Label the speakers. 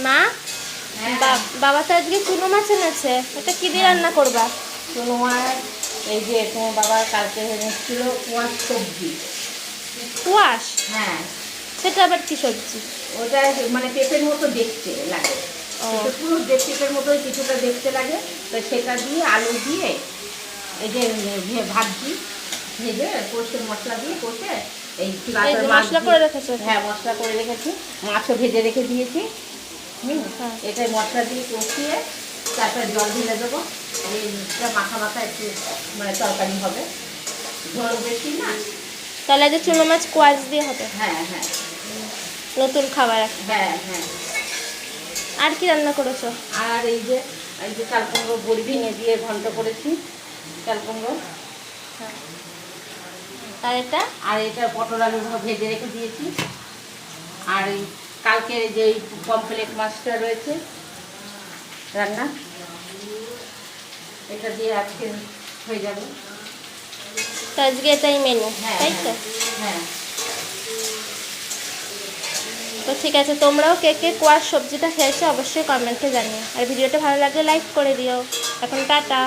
Speaker 1: মা, বাবা তো আজকে চুনো মাছ এনেছে, এটা কি দিয়ে রান্না করবা?
Speaker 2: চুনো মাছ, এই যে তোমার বাবা কালকে এনেছিল কুয়াশ সবজি।
Speaker 1: কুয়াশ?
Speaker 2: হ্যাঁ,
Speaker 1: সেটা আবার কি সবজি?
Speaker 2: ওটা মানে পেঁপের মতো দেখতে লাগে।
Speaker 1: ও
Speaker 2: পেঁপে পুরো পেঁপের মতোই কিছুটা দেখতে লাগে। তো সেটা দিয়ে আলু দিয়ে এই যে ভাবছি, ভেজে কষে মশলা দিয়ে কষে এই
Speaker 1: এই যে
Speaker 2: মাছ
Speaker 1: মশলা
Speaker 2: দিয়ে।
Speaker 1: করে রেখেছো?
Speaker 2: হ্যাঁ, মশলা করে রেখেছি, মাছও ভেজে রেখে দিয়েছি।
Speaker 1: হ্যাঁ,
Speaker 2: এটাই মশলা দিয়ে কষিয়ে তারপরে জল ঢেলে দেবো। এইটা মাখা মাখা একটু মানে তরকারি হবে, ঝোল বেশি না।
Speaker 1: তাহলে আজকে চুনো মাছ কুয়াশ দিয়ে হবে।
Speaker 2: হ্যাঁ হ্যাঁ
Speaker 1: নতুন খাবার একটা।
Speaker 2: হ্যাঁ হ্যাঁ।
Speaker 1: আর কি রান্না করেছো?
Speaker 2: আর এই যে চাল কুমড়ো বড়ি ভেঙে দিয়ে ঘন্ট করেছি, চাল কুমড়ো।
Speaker 1: আর এটা?
Speaker 2: আর এটা পটল আলু ভেজে রেখে দিয়েছি। আর এই কালকে যে পমফ্রেট মাছটা রয়েছে রান্না, এটা দিয়ে আজকে হয়ে যাবে।
Speaker 1: তো আজকে এটাই মেনু,
Speaker 2: হ্যাঁ
Speaker 1: তাই তো?
Speaker 2: হ্যাঁ।
Speaker 1: তো ঠিক আছে, তোমরাও কে কে কুয়াশ সবজিটা খেয়েছো অবশ্যই কমেন্টে জানিও। আর ভিডিওটা ভালো লাগলে লাইক করে দিও। এখন টাটা।